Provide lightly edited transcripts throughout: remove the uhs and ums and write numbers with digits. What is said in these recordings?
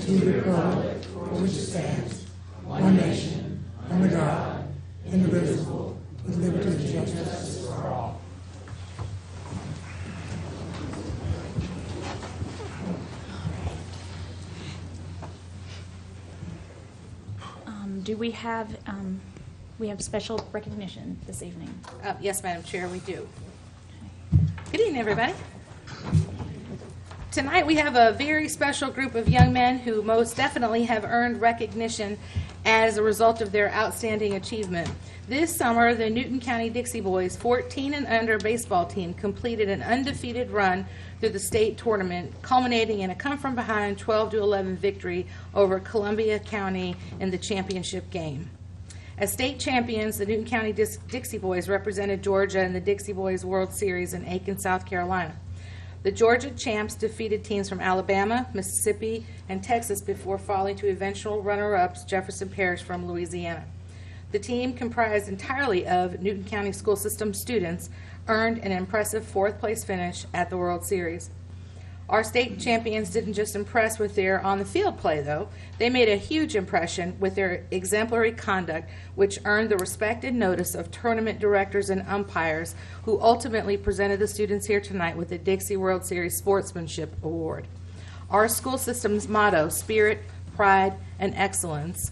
to the republic for which it stands, one nation, under God, indivisible, with liberty and justice for all. Do we have special recognition this evening? Yes, Madam Chair, we do. Good evening, everybody. Tonight we have a very special group of young men who most definitely have earned recognition as a result of their outstanding achievement. This summer, the Newton County Dixie Boys 14 and under baseball team completed an undefeated run through the state tournament, culminating in a come-from-behind 12-11 victory over Columbia County in the championship game. As state champions, the Newton County Dixie Boys represented Georgia in the Dixie Boys World Series in Aiken, South Carolina. The Georgia champs defeated teams from Alabama, Mississippi, and Texas before falling to eventual runner-ups Jefferson Parish from Louisiana. The team, comprised entirely of Newton County school system students, earned an impressive fourth-place finish at the World Series. Our state champions didn't just impress with their on-the-field play, though. They made a huge impression with their exemplary conduct, which earned the respected notice of tournament directors and umpires, who ultimately presented the students here tonight with the Dixie World Series Sportsmanship Award. Our school system's motto, Spirit, Pride, and Excellence,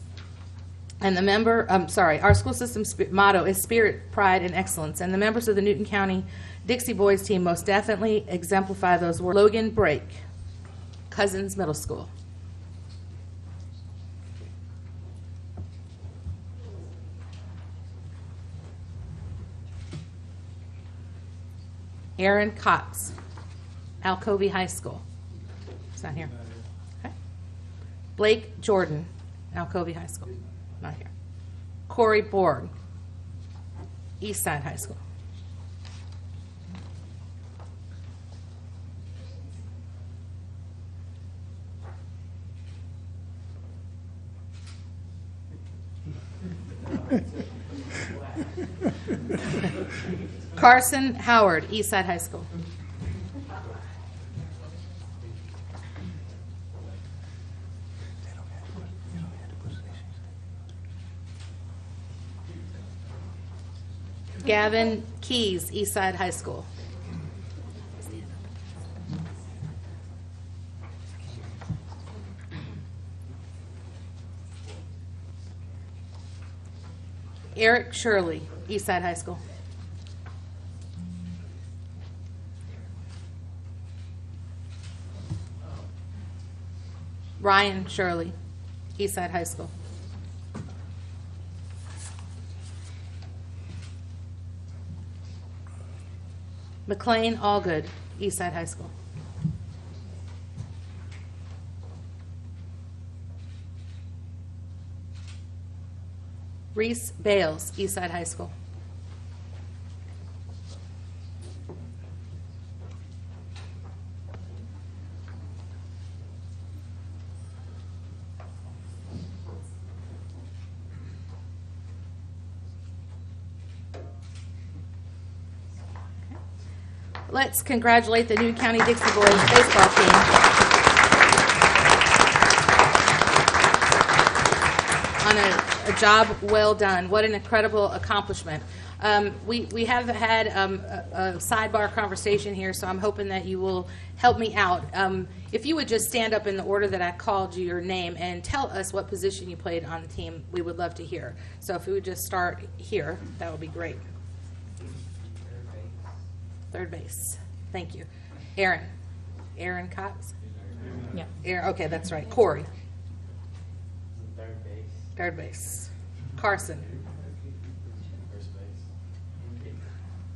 and our school system's motto is Spirit, Pride, and Excellence, and the members of the Newton County Dixie Boys team most definitely exemplify those words. Logan Brake, Cousins Middle School. Aaron Cox, Alcovey High School. It's not here. Okay. Blake Jordan, Alcovey High School. Not here. Corey Borg, Eastside High School. Carson Howard, Eastside High School. Gavin Keys, Eastside High School. Eric Shirley, Eastside High School. Ryan Shirley, Eastside High School. McLean Allgood, Eastside High School. Reese Bales, Eastside High School. Let's congratulate the Newton County Dixie Boys baseball team. On a job well done. What an incredible accomplishment. We have had a sidebar conversation here, so I'm hoping that you will help me out. If you would just stand up in the order that I called you your name and tell us what position you played on the team, we would love to hear. So if we would just start here, that would be great. Third base. Thank you. Aaron Cox? Yeah. Aaron, okay, that's right. Corey? Third base. Third base. Carson? First base.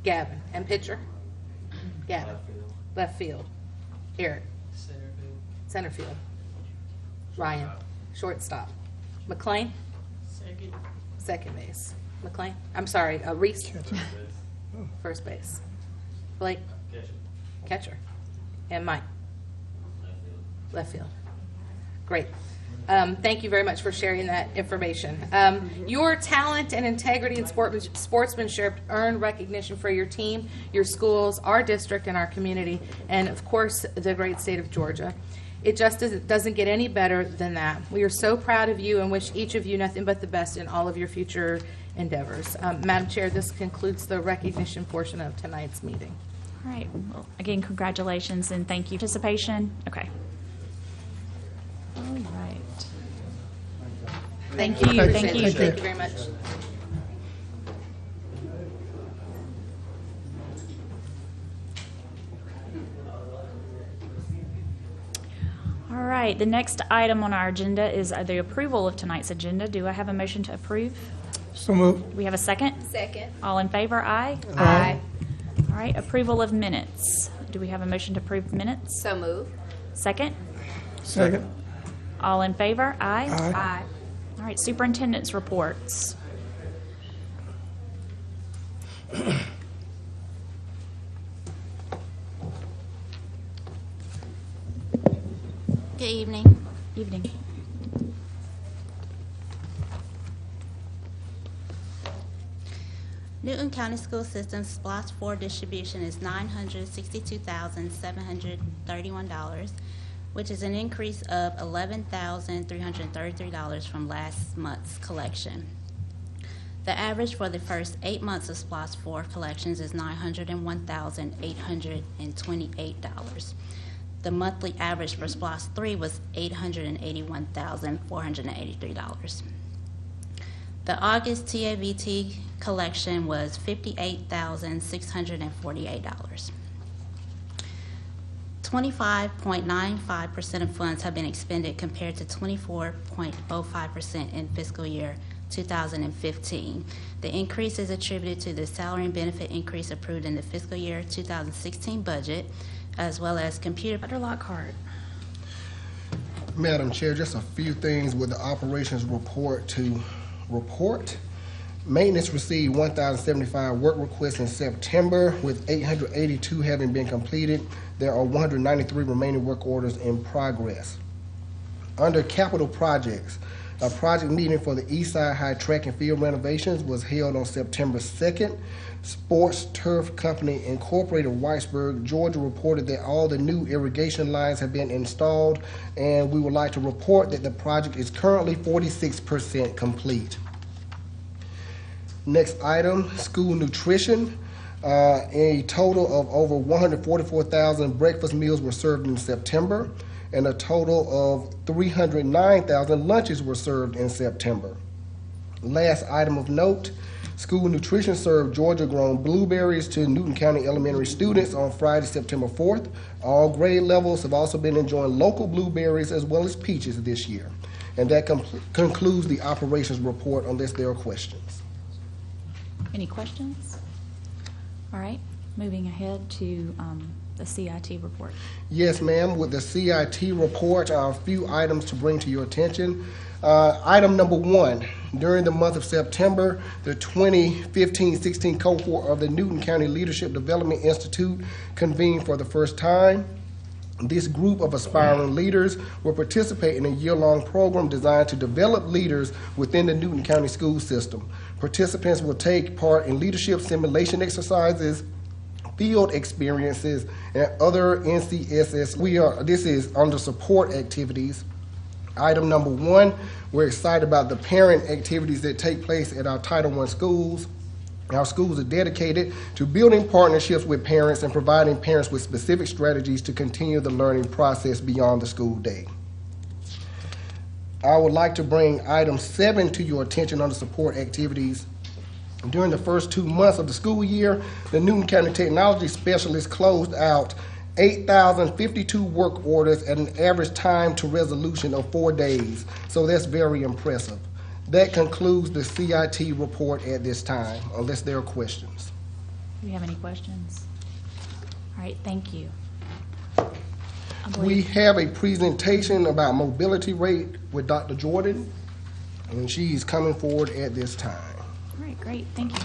Gavin? And pitcher? Gavin? Left field. Left field. Eric? Center field. Center field. Ryan? Shortstop. McLean? Second. Second base. McLean? I'm sorry, Reese? First base. First base. Blake? Catcher. Catcher. And Mike? Left field. Left field. Great. Thank you very much for sharing that information. Your talent and integrity and sportsmanship earn recognition for your team, your schools, our district, and our community, and of course, the great state of Georgia. It just doesn't get any better than that. We are so proud of you and wish each of you nothing but the best in all of your future endeavors. Madam Chair, this concludes the recognition portion of tonight's meeting. All right. Well, again, congratulations and thank you for participation. Okay. All right. Thank you. Thank you. Thank you very much. All right. The next item on our agenda is the approval of tonight's agenda. Do I have a motion to approve? So moved. Do we have a second? Second. All in favor? Aye. Aye. All right. Approval of minutes. Do we have a motion to approve minutes? So move. Second? Second. All in favor? Aye. Aye. Aye. All right. Superintendent's reports. Good evening. Evening. Newton County School System SPLOST 4 distribution is $962,731, which is an increase of $11,333 from last month's collection. The average for the first 8 months of SPLOST 4 collections is $901,828. The monthly average for SPLOST 3 was $881,483. The August TAVT collection was $58,648. 25.95% of funds have been expended compared to 24.05% in fiscal year 2015. The increase is attributed to the salary and benefit increase approved in the fiscal year 2016 budget, as well as computer. Dr. Lockhart. Madam Chair, just a few things with the operations report to report. Maintenance received 1,075 work requests in September, with 882 having been completed. There are 193 remaining work orders in progress. Under capital projects, a project meeting for the Eastside High Track and Field renovations was held on September 2nd. Sports Turf Company Incorporated, Whitesburg, Georgia, reported that all the new irrigation lines have been installed, and we would like to report that the project is currently 46% complete. Next item, school nutrition. A total of over 144,000 breakfast meals were served in September, and a total of 309,000 lunches were served in September. Last item of note, school nutrition served Georgia-grown blueberries to Newton County elementary students on Friday, September 4th. All grade levels have also been enjoying local blueberries as well as peaches this year. And that concludes the operations report unless there are questions. Any questions? All right. Moving ahead to the CIT report. Yes, ma'am. With the CIT report, a few items to bring to your attention. Item number 1, during the month of September, the 2015-16 cohort of the Newton County Leadership Development Institute convened for the first time. This group of aspiring leaders will participate in a year-long program designed to develop leaders within the Newton County school system. Participants will take part in leadership simulation exercises, field experiences, and other NCSS. This is under support activities. Item number 1, we're excited about the parent activities that take place at our Title I schools. Our schools are dedicated to building partnerships with parents and providing parents with specific strategies to continue the learning process beyond the school day. I would like to bring item 7 to your attention under support activities. During the first 2 months of the school year, the Newton County Technology Specialist closed out 8,052 work orders at an average time to resolution of 4 days. So that's very impressive. That concludes the CIT report at this time, unless there are questions. Do you have any questions? All right, thank you. We have a presentation about mobility rate with Dr. Jordan, and she's coming forward at this time. All right, great, thank you.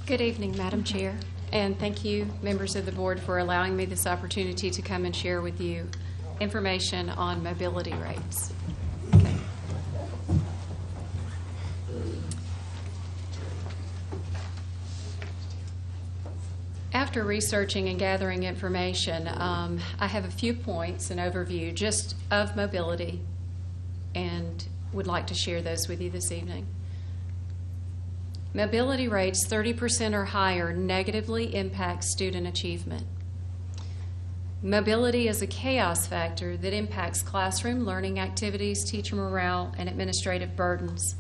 Good evening, Madam Chair, and thank you, members of the board, for allowing me this opportunity to come and share with you information on mobility rates. Okay. after researching and gathering information, I have a few points, an overview just of mobility, and would like to share those with you this evening. Mobility rates 30% or higher negatively impact student achievement. Mobility is a chaos factor that impacts classroom learning activities, teacher morale, and administrative burdens.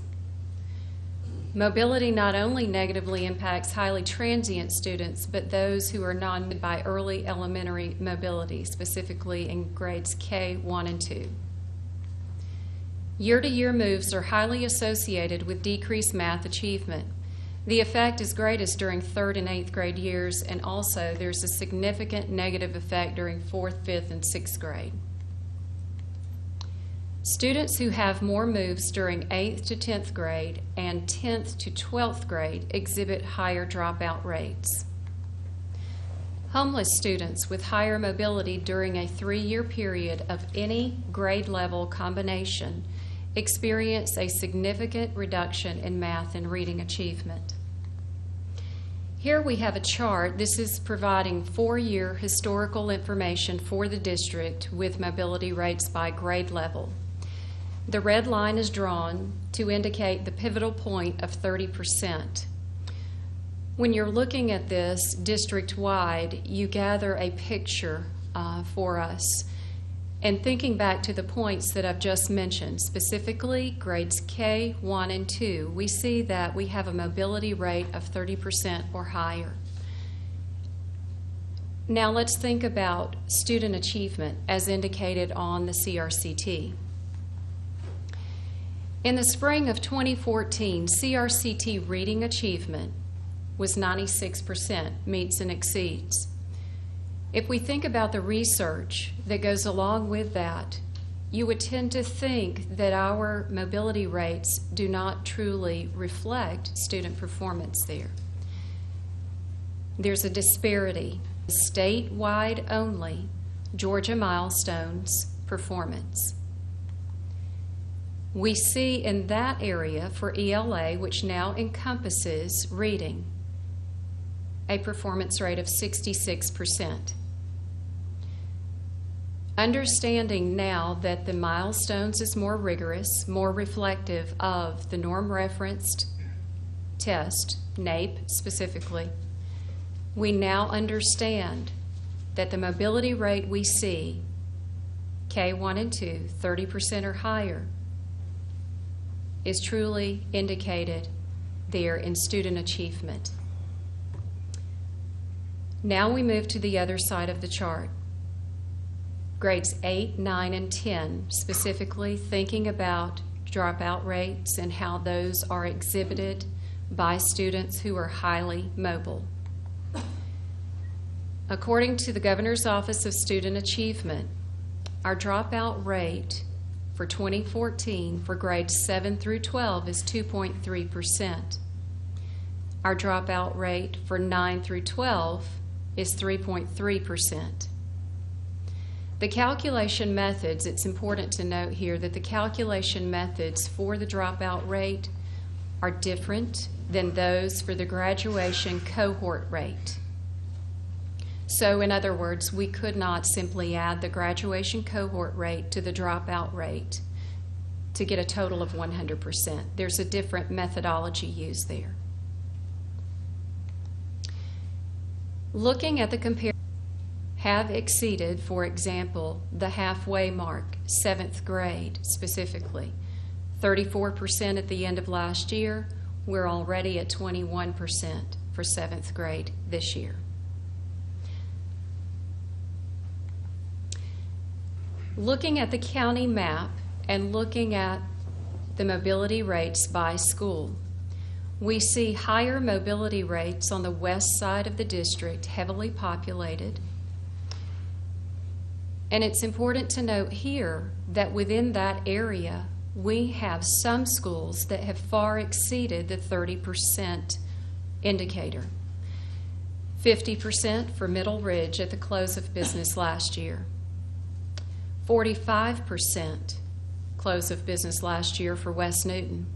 Mobility not only negatively impacts highly transient students, but those who are not by early elementary mobility, specifically in grades K, 1, and 2. Year-to-year moves are highly associated with decreased math achievement. The effect is greatest during 3rd and 8th grade years, and also there's a significant negative effect during 4th, 5th, and 6th grade. Students who have more moves during 8th to 10th grade and 10th to 12th grade exhibit higher dropout rates. Homeless students with higher mobility during a 3-year period of any grade level combination experience a significant reduction in math and reading achievement. Here we have a chart. This is providing 4-year historical information for the district with mobility rates by grade level. The red line is drawn to indicate the pivotal point of 30%. When you're looking at this district-wide, you gather a picture for us. And thinking back to the points that I've just mentioned, specifically grades K, 1, and 2, we see that we have a mobility rate of 30% or higher. Now let's think about student achievement as indicated on the CRCT. In the spring of 2014, CRCT reading achievement was 96%, meets and exceeds. If we think about the research that goes along with that, you would tend to think that our mobility rates do not truly reflect student performance there. There's a disparity. Statewide only, Georgia milestones performance. We see in that area for ELA, which now encompasses reading, a performance rate of 66%. Understanding now that the milestones is more rigorous, more reflective of the norm referenced test, NAEP specifically, we now understand that the mobility rate we see, K1 and 2, 30% or higher, is truly indicated there in student achievement. Now we move to the other side of the chart. Grades 8, 9, and 10, specifically thinking about dropout rates and how those are exhibited by students who are highly mobile. According to the Governor's Office of Student Achievement, our dropout rate for 2014 for grades 7 through 12 is 2.3%. Our dropout rate for 9 through 12 is 3.3%. The calculation methods, it's important to note here that the calculation methods for the dropout rate are different than those for the graduation cohort rate. So in other words, we could not simply add the graduation cohort rate to the dropout rate to get a total of 100%. There's a different methodology used there. Looking at the comparison, have exceeded, for example, the halfway mark, 7th grade specifically. 34% at the end of last year. We're already at 21% for 7th grade this year. Looking at the county map and looking at the mobility rates by school, we see higher mobility rates on the west side of the district, heavily populated. And it's important to note here that within that area, we have some schools that have far exceeded the 30% indicator. 50% for Middle Ridge at the close of business last year. 45% close of business last year for West Newton.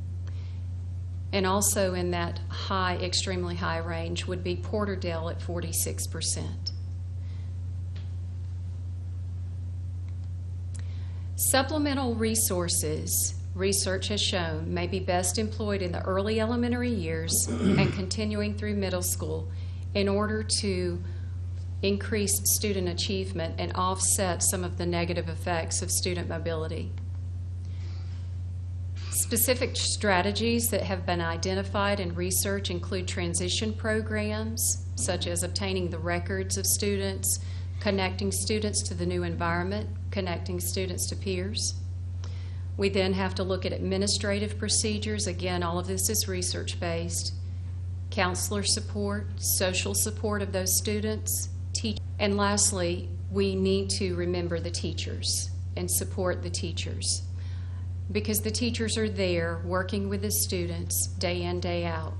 And also in that high, extremely high range would be Porterdale at 46%. Supplemental resources, research has shown, may be best employed in the early elementary years and continuing through middle school in order to increase student achievement and offset some of the negative effects of student mobility. Specific strategies that have been identified in research include transition programs, such as obtaining the records of students, connecting students to the new environment, connecting students to peers. We then have to look at administrative procedures. Again, all of this is research-based. Counselor support, social support of those students, and lastly, we need to remember the teachers and support the teachers, because the teachers are there working with the students day in, day out.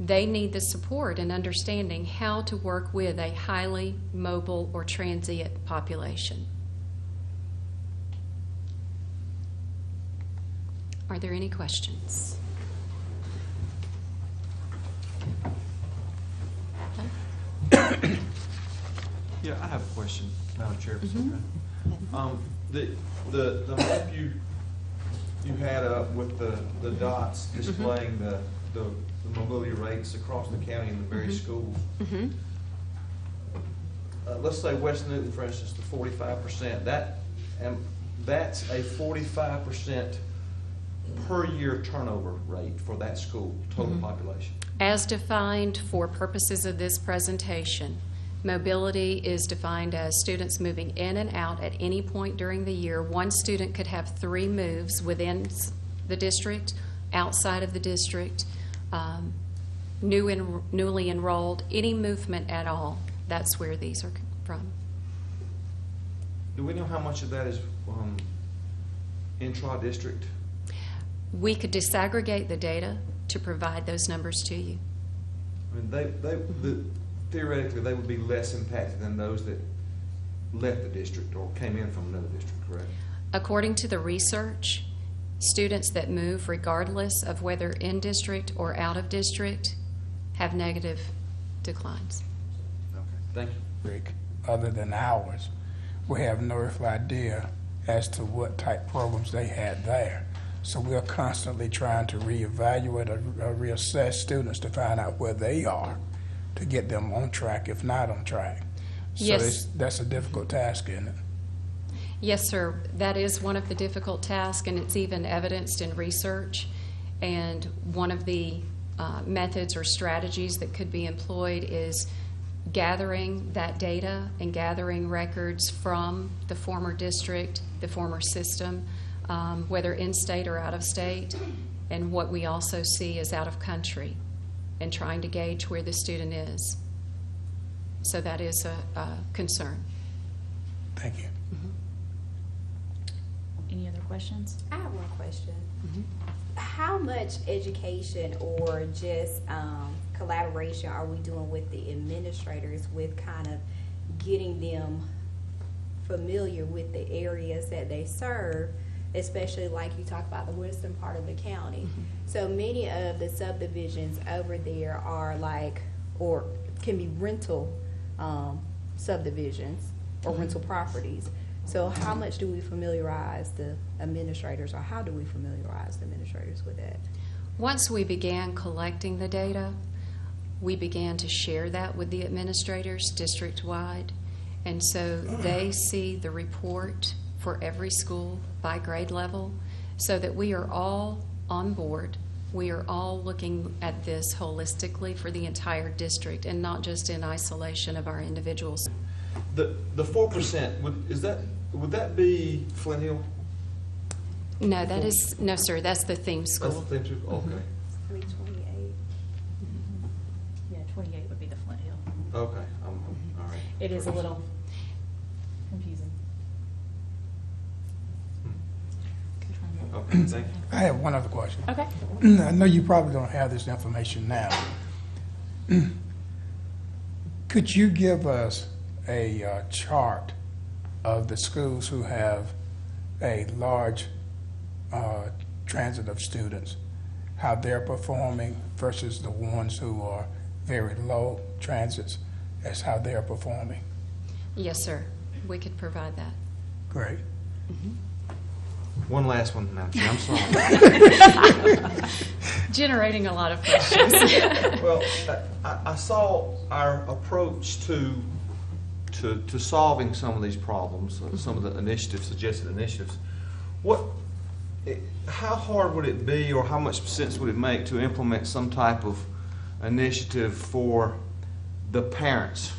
They need the support and understanding how to work with a highly mobile or transient population. Are there any questions? Yeah, I have a question, Madam Chair, if it's okay. The map you had up with the dots displaying the mobility rates across the county in the various schools. Let's say West Newton, for instance, the 45%. That's a 45% per year turnover rate for that school, total population. As defined for purposes of this presentation, mobility is defined as students moving in and out at any point during the year. One student could have 3 moves within the district, outside of the district, newly enrolled, any movement at all. That's where these are from. Do we know how much of that is intra-district? We could disaggregate the data to provide those numbers to you. I mean, theoretically, they would be less impacted than those that left the district or came in from another district, correct? According to the research, students that move regardless of whether in district or out of district have negative declines. Okay, thank you. Rick, other than ours, we have no rough idea as to what type programs they had there. So we're constantly trying to reevaluate or reassess students to find out where they are to get them on track, if not on track. So Yes. that's a difficult task, isn't it? Yes, sir. That is one of the difficult tasks, and it's even evidenced in research. And one of the methods or strategies that could be employed is gathering that data and gathering records from the former district, the former system, whether in-state or out-of-state, and what we also see is out-of-country, and trying to gauge where the student is. So that is a concern. Thank you. Any other questions? I have one question. How much education or just collaboration are we doing with the administrators with kind of getting them familiar with the areas that they serve, especially like you talk about the western part of the county? So many of the subdivisions over there are like, or can be rental subdivisions or rental properties. So how much do we familiarize the administrators, or how do we familiarize the administrators with that? Once we began collecting the data, we began to share that with the administrators district-wide. And so they see the report for every school by grade level, so that we are all on board. We are all looking at this holistically for the entire district and not just in isolation of our individuals. The 4%, would that be Flint Hill? No, that is, no, sir, that's the theme That's school. the thing too? Okay. 328. Yeah, 28 would be the Flint Hill. Okay, all right. It is a little confusing. Okay, thank you. I have one other question. Okay. I know you probably don't have this information now. Could you give us a chart of the schools who have a large transit of students how they're performing versus the ones who are very low transits, as how they're performing? Yes, sir. We could provide that. Great. One last one, Madam Chair, I'm sorry. Generating a lot of questions. Well, I saw our approach to solving some of these problems, some of the initiatives, suggested initiatives. How hard would it be, or how much sense would it make to implement some type of initiative for the parents?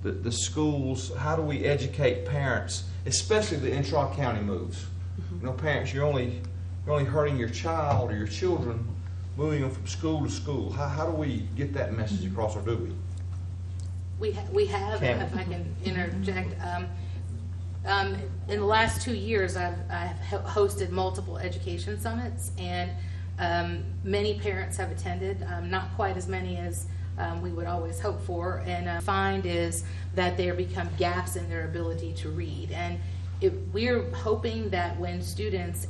The schools, how do we educate parents, especially the intra-county moves? You know, parents, you're only hurting your child or your children, moving them from school to school. How do we get that message across, or do we? We have, Can- if I can interject, in the last 2 years, I've hosted multiple education summits, and many parents have attended, not quite as many as we would always hope for, and find is that there become gaps in their ability to read. And we're hoping that when students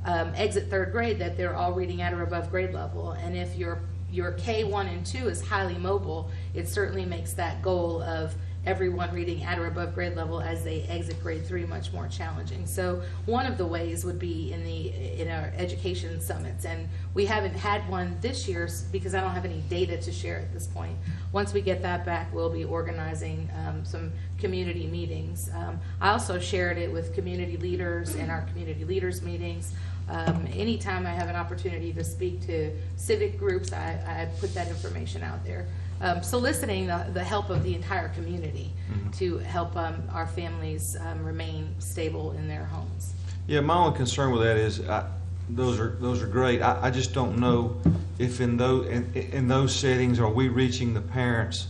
exit third grade, that they're all reading at or above grade level. And if your K1 and 2 is highly mobile, it certainly makes that goal of everyone reading at or above grade level as they exit grade 3 much more challenging. So one of the ways would be in our education summits, and we haven't had one this year because I don't have any data to share at this point. Once we get that back, we'll be organizing some community meetings. I also shared it with community leaders in our community leaders meetings. Anytime I have an opportunity to speak to civic groups, I put that information out there. Soliciting the help of the entire community to help our families remain stable in their homes. Yeah, my only concern with that is those are great. I just don't know if in those settings are we reaching the parents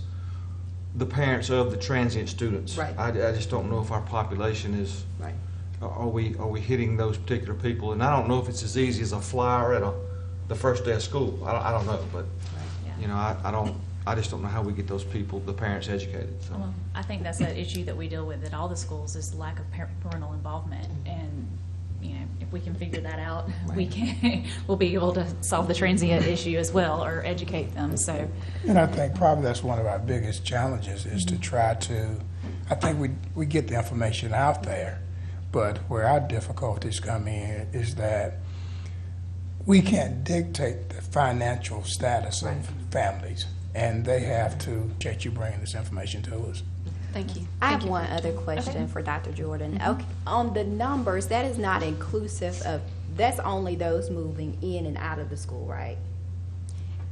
of the transient students. Right. I just don't know if our population is. Right. Are we hitting those particular people? And I don't know if it's as easy as a flyer at the first day of school. I don't know, but you know, I just don't know how we get those people, the parents, educated. So. Well, I think that's an issue that we deal with at all the schools, is lack of parental involvement. And, you know, if we can figure that out, we'll be able to solve the transient issue as well, or educate them. So, And I think probably that's one of our biggest challenges, is to try to, I think we get the information out there, but where our difficulties come in is that we can't dictate the financial status of families, and they have to check you bringing this information to us. Thank you. I have one other question for Dr. Jordan. Okay, on the numbers, that is not inclusive of, that's only those moving in and out of the school, right?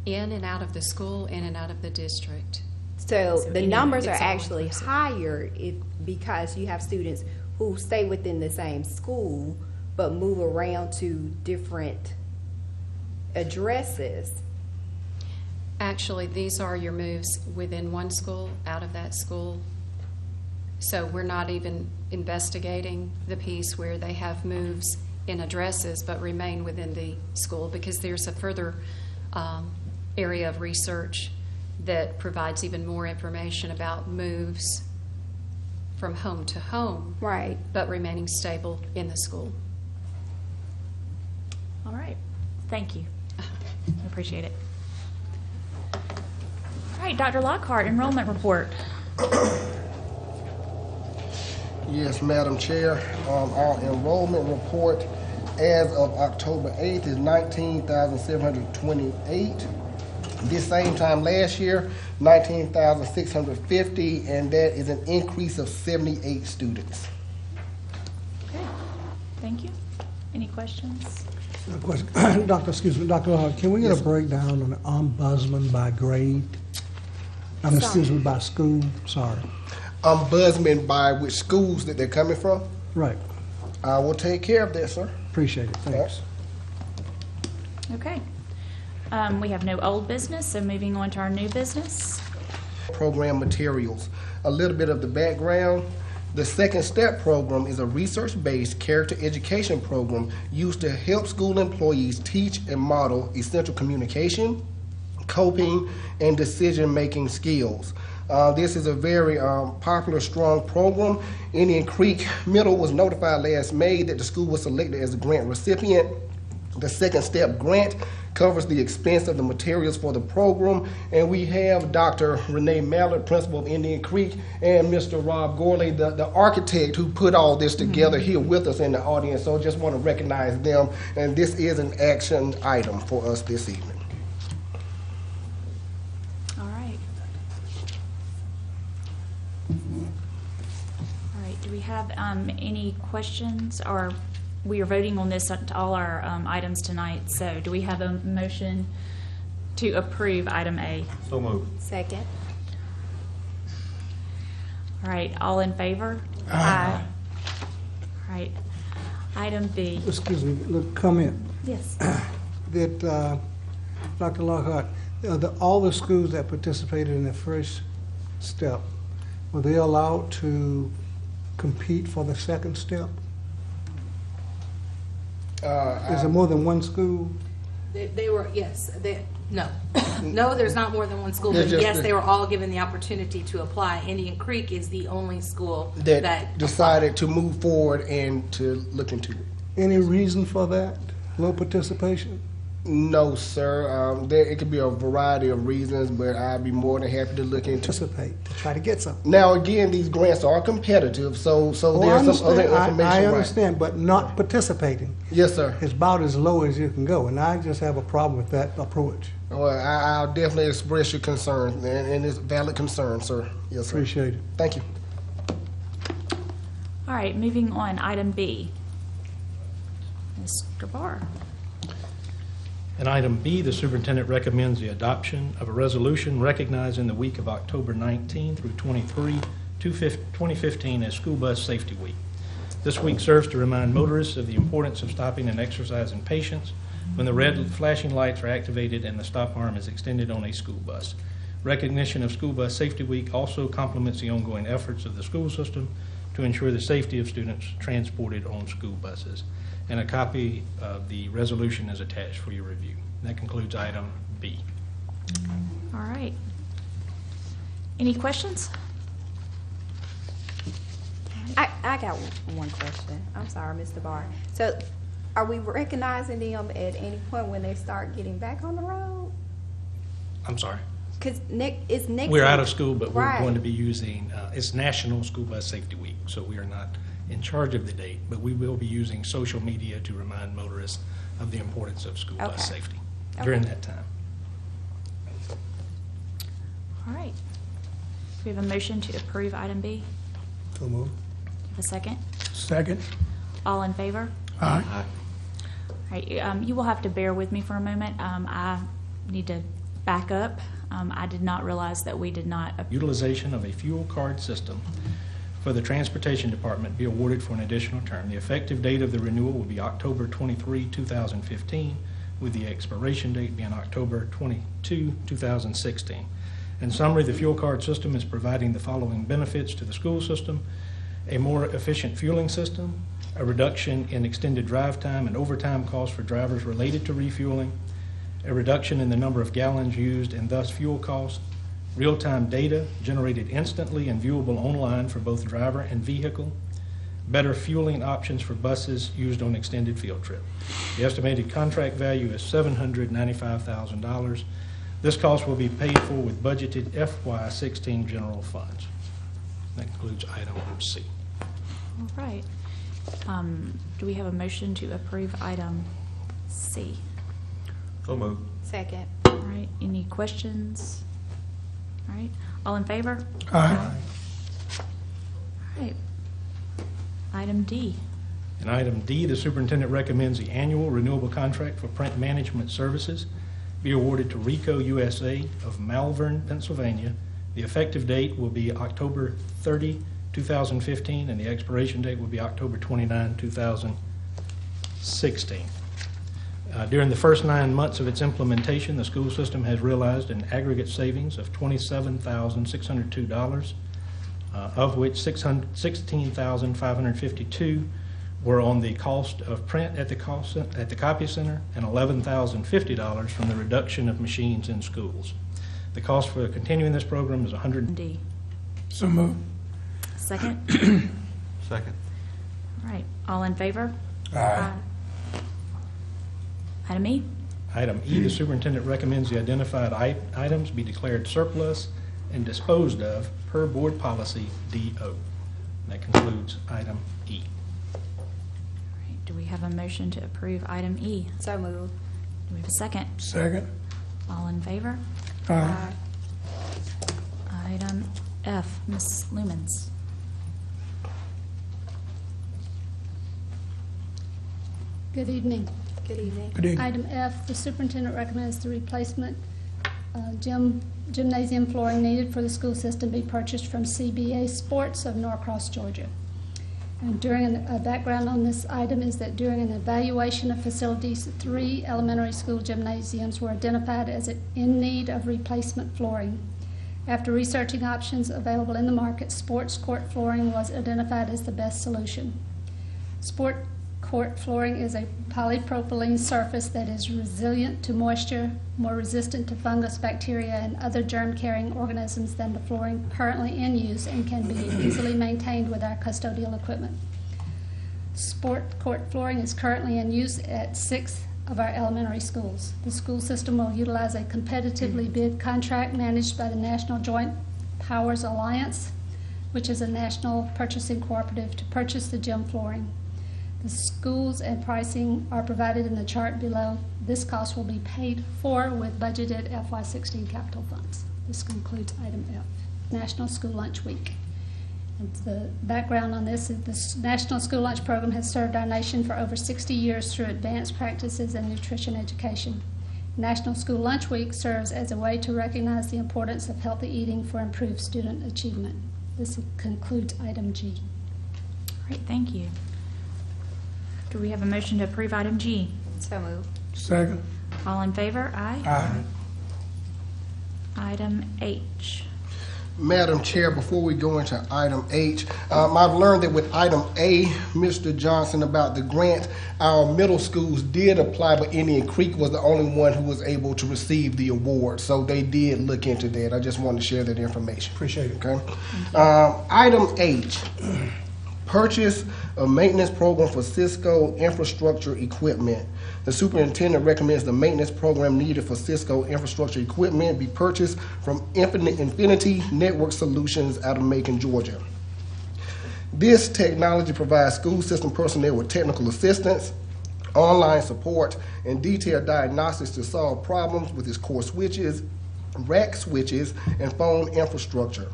In and out of the school, in and out of the district. So the any- numbers are it's all actually inclusive. higher because you have students who stay within the same school but move around to different addresses. Actually, these are your moves within one school, out of that school. So we're not even investigating the piece where they have moves in addresses but remain within the school, because there's a further area of research that provides even more information about moves from home to home, Right. but remaining stable in the school. all right. Thank you. I appreciate it. All right, Dr. Lockhart, enrollment report. Yes, Madam Chair, our enrollment report as of October 8th is 19,728. This same time last year, 19,650, and that is an increase of 78 students. Okay, thank you. Any questions? Dr. Hart, can we get a breakdown on the ombudsman by grade? Excuse me, by school, sorry. Ombudsman by which schools that they're coming from? Right, I will take care of that, sir. appreciate it, thanks. Okay. We have no old business, so moving on to our new business. Program materials. A little bit of the background. The Second Step program is a research-based character education program used to help school employees teach and model essential communication, coping, and decision-making skills. This is a very popular, strong program. Indian Creek Middle was notified last May that the school was selected as a grant recipient. The second step grant covers the expense of the materials for the program. And we have Dr. Renee Mallard, principal of Indian Creek, and Mr. Rob Gorley, the architect who put all this together, here with us in the audience. So just want to recognize them. And this is an action item for us this evening. All right. All right, do we have any questions, or we are voting on this, all our items tonight, so do we have a motion to approve item A? So moved. Second. All right, all in favor? Aye. All right, item B. Excuse me, look, comment. Yes. That, Dr. Lockhart, all the schools that participated in the first step, were they allowed to compete for the second step? Is there more than one school? They were, yes, no. No, there's not more than one school, but There's just yes, the- they were all given the opportunity to apply. Indian Creek is the only school That that decided to move forward and to look into it. Any reason for that? Low participation? No, sir. It could be a variety of reasons, but I'd be more than happy to look into it. Participate, to try to get something. Now, again, these grants are competitive, so Oh, I there's some other understand. information. I right. understand, but not participating. Yes, sir. It's about as low as you can go, and I just have a problem with that approach. Well, I'll definitely express your concern, and it's a valid concern, sir. Yes, sir. Appreciate it. Thank you. All right, moving on, item B. Mr. Barr. In item B, the superintendent recommends the adoption of a resolution recognizing the week of October 19 through 23, 2015 as School Bus Safety Week. This week serves to remind motorists of the importance of stopping and exercising patience when the red flashing lights are activated and the stop arm is extended on a school bus. Recognition of School Bus Safety Week also complements the ongoing efforts of the school system to ensure the safety of students transported on school buses. And a copy of the resolution is attached for your review. That concludes item B. All right. Any questions? I got one question. I'm sorry, Mr. Barr. So are we recognizing them at any point when they start getting back on the road? I'm sorry. Because it's next We're out week. of school, but we're Right. going to be using, it's National School Bus Safety Week, so we are not in charge of the date, but we will be using social media to remind motorists of the importance of school bus Okay. safety during Okay. that time. All right. We have a motion to approve item B. So move. Have a second? Second? All in favor? Aye. All right, you will have to bear with me for a moment. I need to back up. I did not realize that we did not, Utilization of a fuel card system for the Transportation Department be awarded for an additional term. The effective date of the renewal will be October 23, 2015, with the expiration date being October 22, 2016. In summary, the fuel card system is providing the following benefits to the school system: a more efficient fueling system, a reduction in extended drive time and overtime costs for drivers related to refueling, a reduction in the number of gallons used and thus fuel costs, real-time data generated instantly and viewable online for both driver and vehicle, better fueling options for buses used on extended field trip. The estimated contract value is $795,000. This cost will be paid for with budgeted FY16 general funds. That concludes item C. all right. Do we have a motion to approve item C? So moved. Second. All right, any questions? All right, all in favor? Aye. All right. Item D. In item D, the superintendent recommends the annual renewable contract for print management services be awarded to Rico USA of Malvern, Pennsylvania. The effective date will be October 30, 2015, and the expiration date will be October 29, 2016. During the first 9 months of its implementation, the school system has realized an aggregate savings of $27,602, of which $16,552 were on the cost of print at the copy center, and $11,050 from the reduction of machines in schools. The cost for continuing this program is D. So moved. Second? Second. All right, all in favor? Aye. Item E. Item E, the superintendent recommends the identified items be declared surplus and disposed of per board policy DO. That concludes item E. All right, do we have a motion to approve item E? So moved. Do we have a second? Second. All in favor? Aye. Item F, Ms. Lumens. Good evening. Good evening. Good evening. Item F, the superintendent recommends the replacement gymnasium flooring needed for the school system be purchased from CBA Sports of Norcross, Georgia. And a background on this item is that during an evaluation of facilities, 3 elementary school gymnasiums were identified as in need of replacement flooring. After researching options available in the market, sports court flooring was identified as the best solution. Sport court flooring is a polypropylene surface that is resilient to moisture, more resistant to fungus, bacteria, and other germ-carrying organisms than the flooring currently in use, and can be easily maintained with our custodial equipment. Sport court flooring is currently in use at 6 of our elementary schools. The school system will utilize a competitively bid contract managed by the National Joint Powers Alliance, which is a national purchasing cooperative, to purchase the gym flooring. The schools and pricing are provided in the chart below. This cost will be paid for with budgeted FY16 capital funds. This concludes item F, National School Lunch Week. And the background on this is the National School Lunch Program has served our nation for over 60 years through advanced practices in nutrition education. National School Lunch Week serves as a way to recognize the importance of healthy eating for improved student achievement. This concludes item G. All right, thank you. Do we have a motion to approve item G? So moved. Second. All in favor? Aye. Aye. Item H. Madam Chair, before we go into item H, I've learned that with item A, Mr. Johnson, about the grant, our middle schools did apply, but Indian Creek was the only one who was able to receive the award. So they did look into that. I just wanted to share that information. Appreciate it. Okay. Item H, purchase a maintenance program for Cisco infrastructure equipment. The superintendent recommends the maintenance program needed for Cisco infrastructure equipment be purchased from Infinity Network Solutions out of Macon, Georgia. This technology provides school system personnel with technical assistance, online support, and detailed diagnostics to solve problems with its core switches, rack switches, and phone infrastructure.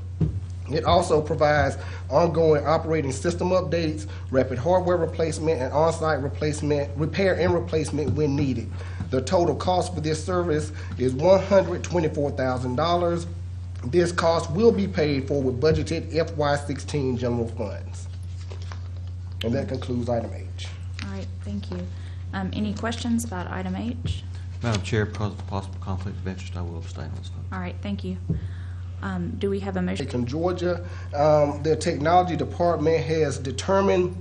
It also provides ongoing operating system updates, rapid hardware replacement, and on-site repair and replacement when needed. The total cost for this service is $124,000. This cost will be paid for with budgeted FY16 general funds. And that concludes item H. All right, thank you. Any questions about item H? Madam Chair, because of the possible conflict of interest, I will abstain on this vote. All right, thank you. Do we have a motion? In Georgia, the technology department has determined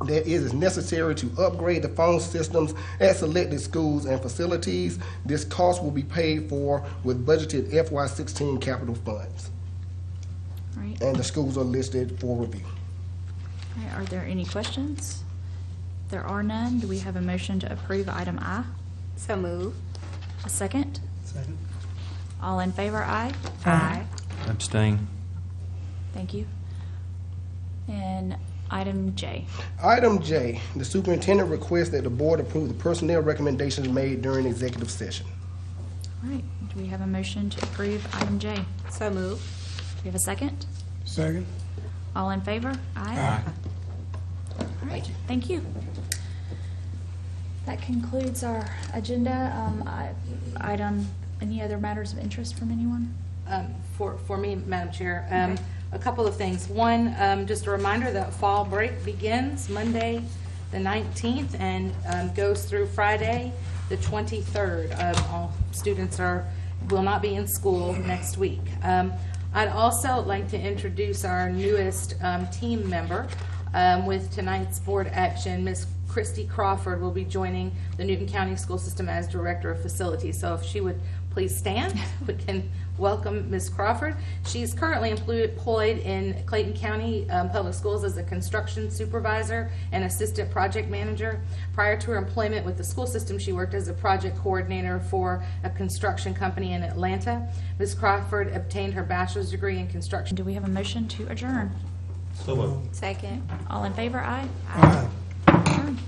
that it is necessary to upgrade the phone systems at selected schools and facilities. This cost will be paid for with budgeted FY16 capital funds. All right. And the schools are listed for review. All right, are there any questions? If there are none, do we have a motion to approve item I? So moved. A second? Second. All in favor, aye? Aye. Abstain. Thank you. And item J. Item J, the superintendent requests that the board approve the personnel recommendations made during executive session. All right, do we have a motion to approve item J? So moved. Do we have a second? Second. All in favor? Aye. All right, thank you. That concludes our agenda. Any other matters of interest from anyone? For me, Madam Chair, a couple of things. One, just a reminder that fall break begins Monday, the 19th, and goes through Friday, the 23rd. All students will not be in school next week. I'd also like to introduce our newest team member with tonight's board action. Ms. Christy Crawford will be joining the Newton County School System as Director of Facilities. So if she would please stand. We can welcome Ms. Crawford. She's currently employed in Clayton County Public Schools as a construction supervisor and assistant project manager. Prior to her employment with the school system, she worked as a project coordinator for a construction company in Atlanta. Ms. Crawford obtained her bachelor's degree in construction. Do we have a motion to adjourn? So moved. Second. All in favor, aye? Aye. Adjourn.